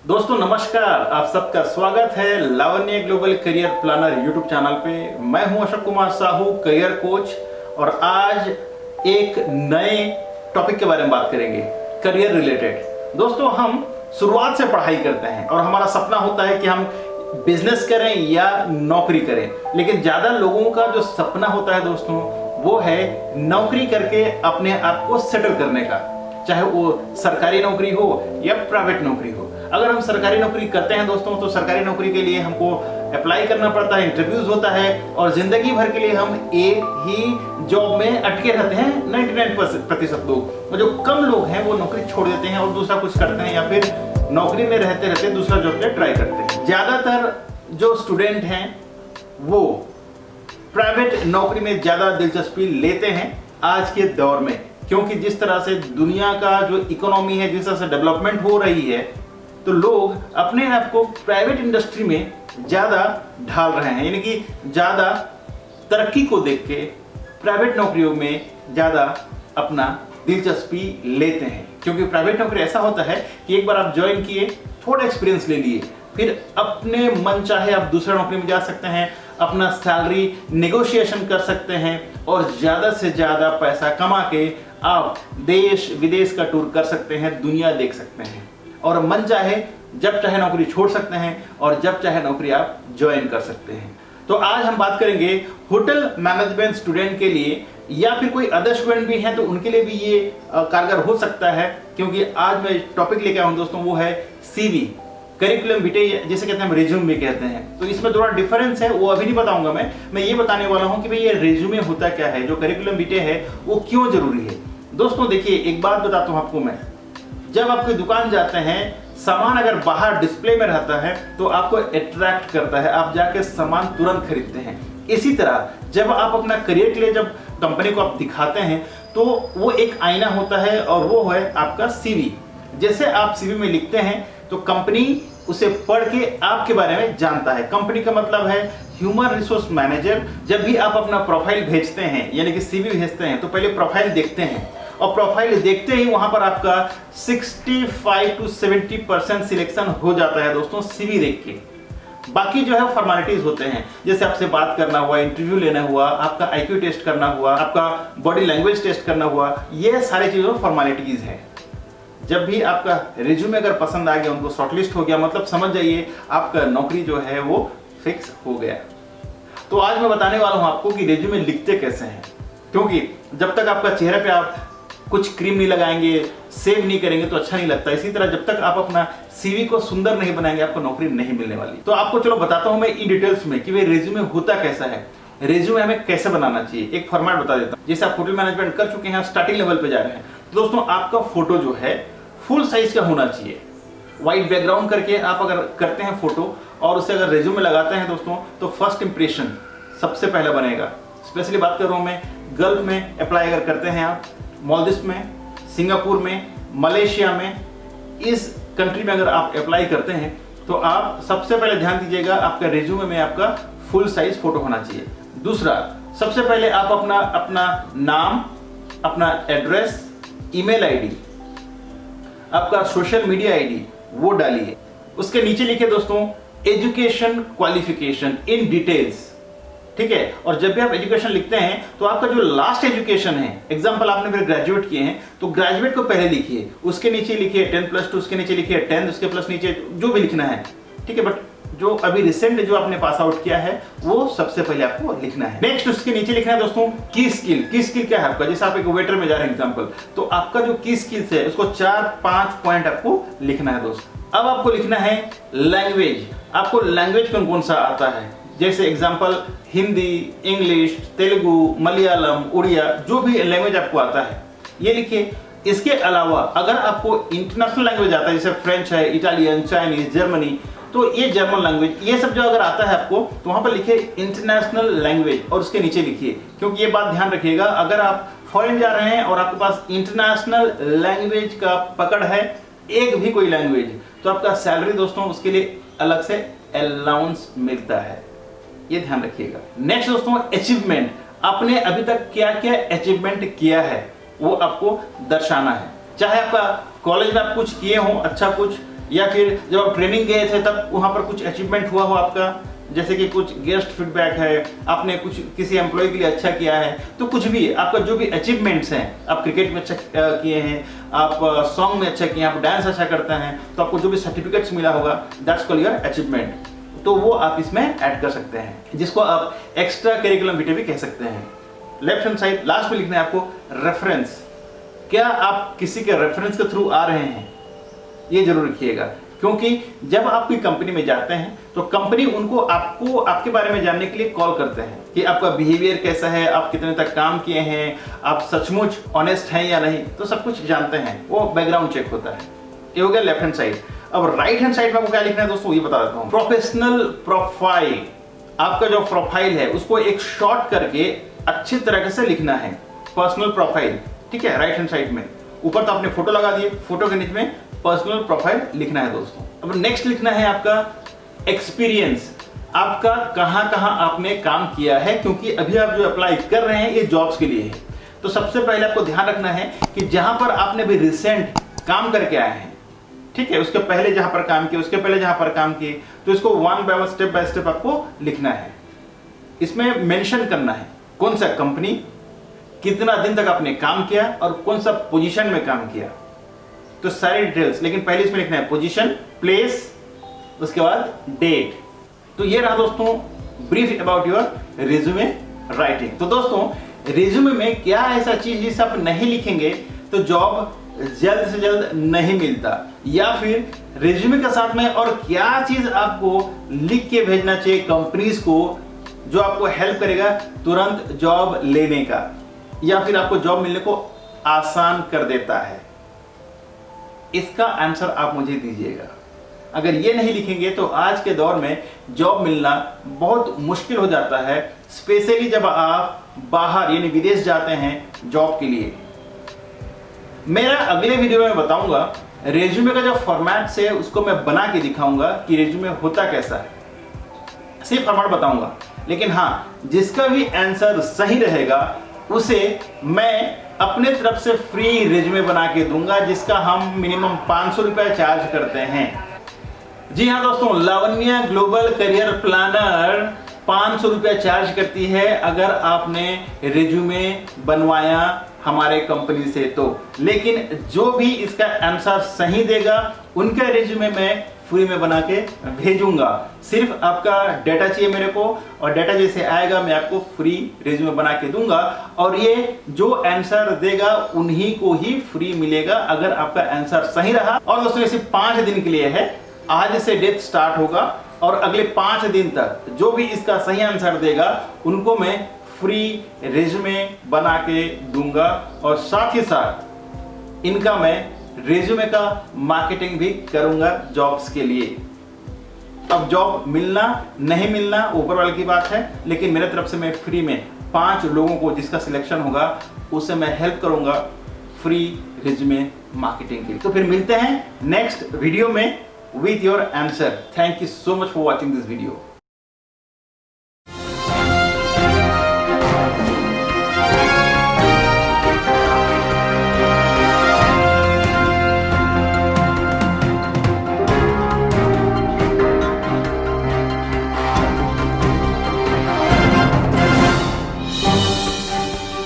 दोस्तों नमस्कार, आप सबका स्वागत है Lavanya global career planner YouTube channel पे। मैं हूं अशोक कुमार साहू, करियर कोच, और आज एक नए टॉपिक के बारे में बात करेंगे, करियर रिलेटेड। दोस्तों हम शुरुआत से पढ़ाई करते हैं और हमारा सपना होता है कि हम बिजनेस करें या नौकरी करें, लेकिन ज़्यादा लोगों का जो सपना होता है दोस्तों वो है नौकरी करके अपने आप को सेटल करने का, चाहे वो सरकारी नौकरी हो या प्राइवेट नौकरी हो। अगर हम सरकारी नौकरी करते हैं दोस्तों तो सरकारी नौकरी के लिए हमको अप्लाई करना पड़ता है, इंटरव्यूज होता है और जिंदगी भर के लिए हम एक ही जॉब में अटके रहते हैं 99% लोग। और जो कम लोग हैं वो नौकरी छोड़ देते हैं और दूसरा कुछ करते हैं या फिर नौकरी में रहते रहते दूसरा जॉब पे ट्राई करते हैं। ज्यादातर जो स्टूडेंट हैं वो प्राइवेट नौकरी में ज्यादा दिलचस्पी लेते हैं आज के दौर में, क्योंकि जिस तरह से दुनिया का जो इकोनॉमी है, जिस तरह से डेवलपमेंट हो रही है, तो लोग अपने आप को प्राइवेट इंडस्ट्री में ज़्यादा ढाल रहे हैं, यानी कि ज़्यादा तरक्की को देख के प्राइवेट नौकरियों में ज़्यादा अपना दिलचस्पी लेते हैं। क्योंकि प्राइवेट नौकरी ऐसा होता है कि एक बार आप ज्वाइन किए, थोड़ा एक्सपीरियंस ले लिए, फिर अपने मन चाहे आप दूसरा नौकरी में जा सकते हैं, अपना सैलरी नेगोशिएशन कर सकते हैं और ज़्यादा से ज़्यादा पैसा कमा के आप देश विदेश का टूर कर सकते हैं, दुनिया देख सकते हैं और मन चाहे जब चाहे नौकरी छोड़ सकते हैं और जब चाहे नौकरी आप ज्वाइन कर सकते हैं। तो आज हम बात करेंगे होटल मैनेजमेंट स्टूडेंट के लिए, या फिर कोई अदर स्टूडेंट भी हैं तो उनके लिए भी ये कारगर हो सकता है, क्योंकि आज मैं टॉपिक लेके आया हूं दोस्तों, वो है सीवी, करिकुलम विटे, जिसे कहते हैं हम रिज्यूम भी कहते हैं। तो इसमें थोड़ा डिफरेंस है, वो अभी नहीं बताऊंगा मैं ये बताने वाला हूं कि भाई ये रिज्यूमे होता क्या है, जो करिकुलम विटे है वो क्यों जरूरी है। दोस्तों देखिए, एक बात बताता हूं आपको मैं, जब आप कोई दुकान जाते हैं, सामान अगर बाहर डिस्प्ले में रहता है तो आपको अट्रैक्ट करता है, आप जाके सामान तुरंत खरीदते हैं। इसी तरह जब आप अपना करियर के लिए जब कंपनी को आप दिखाते हैं तो वो एक आईना होता है और वो है आपका सीवी। जैसे आप सीवी में लिखते हैं तो कंपनी उसे पढ़ के आपके बारे में जानता है। कंपनी का मतलब है ह्यूमन रिसोर्स मैनेजर। जब भी आप अपना प्रोफाइल भेजते हैं, यानी कि सीवी भेजते हैं, तो पहले प्रोफाइल देखते हैं और प्रोफाइल देखते ही वहां पर आपका 65 to 70% सिलेक्शन हो जाता है दोस्तों सीवी देख के। बाकी जो है फॉर्मेलिटीज होते हैं, जैसे आपसे बात करना हुआ, इंटरव्यू लेना हुआ, आपका आईक्यू टेस्ट करना हुआ, आपका बॉडी लैंग्वेज टेस्ट करना हुआ, ये सारी चीज़ों फॉर्मेलिटीज है। जब भी आपका रिज्यूमे अगर पसंद आ गया, उनको शॉर्टलिस्ट हो गया, मतलब समझ जाइए आपका नौकरी जो है वो फिक्स हो गया। तो आज मैं बताने वाला हूं आपको कि रिज्यूमे लिखते कैसे हैं, क्योंकि जब तक आपका चेहरे पे आप कुछ क्रीम नहीं लगाएंगे, सेव नहीं करेंगे तो अच्छा नहीं लगता। इसी तरह जब तक आप अपना सीवी को सुंदर नहीं बनाएंगे, आपको नौकरी नहीं मिलने वाली। तो आपको चलो बताता हूं मैं इन डिटेल्स में कि वे रिज्यूमे होता कैसा है, रिज्यूमे हमें कैसे बनाना चाहिए। एक फॉर्मेट बता देता हूं। जैसे आप होटल मैनेजमेंट कर चुके हैं, स्टार्टिंग लेवल पे जा रहे हैं, तो दोस्तों आपका फोटो जो है फुल साइज का होना चाहिए। व्हाइट बैकग्राउंड करके आप अगर करते हैं फोटो और उसे अगर रिज्यूमे लगाते हैं दोस्तों, तो फर्स्ट इंप्रेशन सबसे पहले बनेगा। स्पेशली बात कर रहा हूं मैं, गल्फ में अप्लाई अगर करते हैं आप, मालदीव में, सिंगापुर में, मलेशिया में, इस कंट्री में अगर आप अप्लाई करते हैं तो आप सबसे पहले ध्यान दीजिएगा आपका रिज्यूमे में आपका फुल साइज फोटो होना चाहिए। दूसरा, सबसे पहले आप अपना नाम, अपना एड्रेस, ईमेल आईडी, आपका सोशल मीडिया आईडी वो डालिए। उसके नीचे लिखिए दोस्तों एजुकेशन क्वालिफिकेशन इन डिटेल्स, ठीक है। और जब भी आप एजुकेशन लिखते हैं तो आपका जो लास्ट एजुकेशन है, एग्जांपल आपने फिर ग्रेजुएट किए हैं तो ग्रेजुएट को पहले लिखिए, उसके नीचे लिखिए 10+2, उसके नीचे लिखिए 10, उसके प्लस नीचे जो भी लिखना है, ठीक है। बट जो अभी रिसेंट जो आपने पास आउट किया है वो सबसे पहले आपको लिखना है। नेक्स्ट उसके नीचे लिखना है दोस्तों की स्किल। की स्किल क्या है आपका, जैसे आप एक वेटर में जा रहे हैं एग्जांपल, तो आपका जो की स्किल्स है उसको 4-5 पॉइंट आपको लिखना है दोस्तों। अब आपको लिखना है लैंग्वेज, आपको लैंग्वेज कौन कौन सा आता है, जैसे एग्जांपल हिंदी, इंग्लिश, तेलुगु, मलयालम, उड़िया, जो भी लैंग्वेज आपको आता है ये लिखिए। इसके अलावा अगर आपको इंटरनेशनल लैंग्वेज आता है, जैसे फ्रेंच है, इटालियन, चाइनीज, जर्मनी, तो ये जर्मन लैंग्वेज, ये सब जो अगर आता है आपको तो वहां पर लिखिए इंटरनेशनल लैंग्वेज और उसके नीचे लिखिए। क्योंकि ये बात ध्यान रखिएगा, अगर आप फॉरेन जा रहे हैं और आपके पास इंटरनेशनल लैंग्वेज का पकड़ है, एक भी कोई लैंग्वेज, तो आपका सैलरी दोस्तों उसके लिए अलग से अलाउंस मिलता है, ये ध्यान रखिएगा। नेक्स्ट दोस्तों अचीवमेंट, आपने अभी तक क्या क्या अचीवमेंट किया है वो आपको दर्शाना है। चाहे आपका कॉलेज में आप कुछ किए हो अच्छा कुछ, या फिर जब आप ट्रेनिंग गए थे तब वहाँ पर कुछ अचीवमेंट हुआ हो आपका, जैसे कि कुछ गेस्ट फीडबैक है, आपने कुछ किसी एम्प्लॉय के लिए अच्छा किया है, तो कुछ भी आपका जो भी अचीवमेंट्स हैं, आप क्रिकेट में अच्छा किए हैं, आप सॉन्ग में अच्छा किए हैं, आप डांस अच्छा करते हैं, तो आपको जो भी सर्टिफिकेट्स मिला होगा दैट्स कॉल्ड योर अचीवमेंट, तो वो आप इसमें ऐड कर सकते हैं, जिसको आप एक्स्ट्रा करिकुलम विटा भी कह सकते हैं। लेफ्ट हैंड साइड लास्ट में लिखना है आपको रेफरेंस। क्या आप किसी के रेफरेंस के थ्रू आ रहे हैं, ये जरूर लिखिएगा, क्योंकि जब आप कोई कंपनी में जाते हैं तो कंपनी उनको आपको आपके बारे में जानने के लिए कॉल करते हैं कि आपका बिहेवियर कैसा है, आप कितने तक काम किए हैं, आप सचमुच ऑनेस्ट हैं या नहीं, तो सब कुछ जानते हैं, वो बैकग्राउंड चेक होता है। ये हो गया लेफ्ट हैंड साइड। अब राइट हैंड साइड में आपको क्या लिखना है दोस्तों, ये बता देता हूँ। प्रोफेशनल प्रोफाइल, आपका जो प्रोफाइल है उसको एक शॉर्ट करके अच्छी तरीके से लिखना है, पर्सनल प्रोफाइल, ठीक है। राइट हैंड साइड में ऊपर तो आपने फोटो लगा दिए, फोटो के नीचे में पर्सनल प्रोफाइल लिखना है दोस्तों। अब नेक्स्ट लिखना है आपका एक्सपीरियंस, आपका कहां कहां आपने काम किया है, क्योंकि अभी आप जो अप्लाई कर रहे हैं ये जॉब्स के लिए है। तो सबसे पहले आपको ध्यान रखना है कि जहां पर आपने भी रिसेंट काम करके आए हैं, ठीक है, उसके पहले जहां पर काम किए, उसके पहले जहां पर काम किए, तो इसको वन बाय स्टेप आपको लिखना है। इसमें मेंशन करना है कौन सा कंपनी, कितना दिन तक आपने काम किया और कौन सा पोजीशन में काम किया, तो सारी डिटेल्स। लेकिन पहले इसमें लिखना है पोजीशन, प्लेस, उसके बाद डेट। तो ये रहा दोस्तों brief about your resume writing. तो दोस्तों रिज्यूमे में क्या ऐसा चीज जिसे आप नहीं लिखेंगे तो जॉब जल्द से जल्द नहीं मिलता, या फिर रिज्यूमे के साथ में और क्या चीज आपको लिख के भेजना चाहिए कंपनीज को जो आपको हेल्प करेगा तुरंत जॉब लेने का, या फिर आपको जॉब मिलने को आसान कर देता है। इसका आंसर आप मुझे दीजिएगा। अगर ये नहीं लिखेंगे तो आज के दौर में जॉब मिलना बहुत मुश्किल हो जाता है, स्पेशली जब आप बाहर यानी विदेश जाते हैं जॉब के लिए। मेरा अगले वीडियो में बताऊंगा रेज्यूमे का जो फॉर्मेट है उसको मैं बना के दिखाऊंगा कि रेज्यूमे होता कैसा है, सिर्फ फॉर्मेट बताऊंगा। लेकिन हाँ, जिसका भी आंसर सही रहेगा उसे मैं अपने तरफ से फ्री रेज्यूमे बना के दूंगा, जिसका हम मिनिमम 500 रुपया चार्ज करते हैं। जी हाँ दोस्तों, लावण्य ग्लोबल करियर प्लानर 500 रुपया चार्ज करती है अगर आपने रेज्यूमे बनवाया हमारे कंपनी से तो। लेकिन जो भी इसका आंसर सही देगा उनका रेज्यूमे मैं फ्री में बना के भेजूंगा। सिर्फ आपका डेटा चाहिए मेरे को, और डेटा जैसे आएगा मैं आपको फ्री रेज्यूमे बना के दूंगा, और ये जो आंसर देगा उन्हीं को ही फ्री मिलेगा अगर आपका आंसर सही रहा। और दोस्तों ये सिर्फ 5 दिन के लिए है, आज से डेट स्टार्ट होगा और अगले 5 दिन तक जो भी इसका सही आंसर देगा उनको मैं फ्री रेज्यूमे बना के दूंगा, और साथ ही साथ इनका मैं रेज्यूमे का मार्केटिंग भी करूंगा जॉब्स के लिए। अब जॉब मिलना नहीं मिलना ऊपर वाले की बात है, लेकिन मेरे तरफ से मैं फ्री में 5 लोगों को जिसका सिलेक्शन होगा उसे मैं हेल्प करूंगा फ्री रेज्यूमे मार्केटिंग के लिए। तो फिर मिलते हैं नेक्स्ट वीडियो में with your answer. Thank you so much for watching this video.